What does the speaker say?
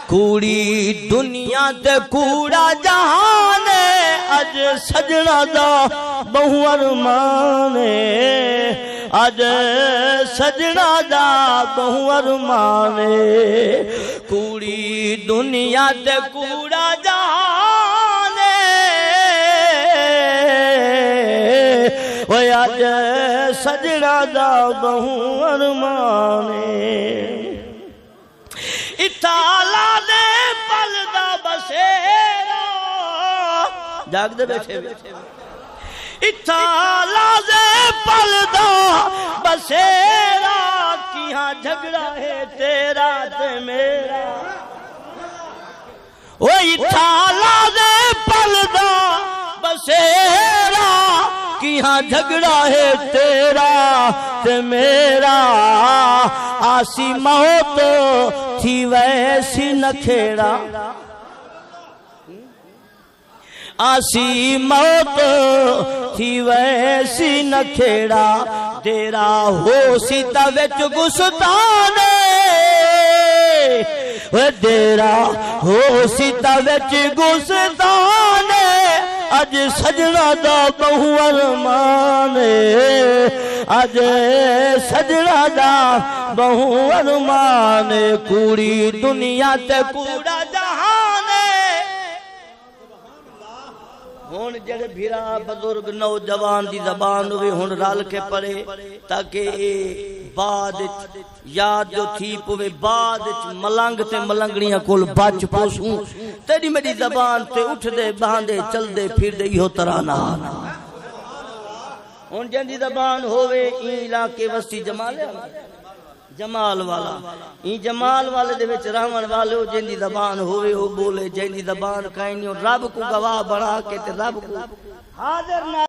کوڑی دنیا تے کوڑا جہان اج سجنا دا بہو ارمان اج سجنا دا بہو ارمان کوڑی دنیا تے کوڑا جہان اوے اج سجنا دا بہو ارمان اتالا دے پل دا بسیرا جاگ دے بیٹھے اتالا دے پل دا بسیرا کیہاں جھگڑا ہے تیرا تے میرا او اتالا دے پل دا بسیرا کیہاں جھگڑا ہے تیرا تے میرا آسی موت تھی ویسی نہ کھیڑا آسی موت تھی ویسی نہ کھیڑا تیرا ہو سیتا وچ گستانے تیرا ہو سیتا وچ گستانے اج سجنا دا بہو ارمان اج سجنا دا بہو ارمان کوڑی دنیا تے کوڑا جہان ہون جڑے بھیرا بزرگ نوجوان دی زبان ہوئے ہون رال کے پڑے تاکہ بعد یاد جو تھی پوے بعد ملنگ تے ملنگڑیاں کول بچ پوسوں تیری میری زبان تے اٹھ دے باندے چل دے پھر دے یہو ترانہ ہون جن دی زبان ہوئے این علاقے وسطی جمال والا این جمال والے دے وچ رحمن والے ہو جن دی زبان ہوئے ہو بولے جن دی زبان کہیں رب کو گواہ بنا کے تے رب کو حاضر نہ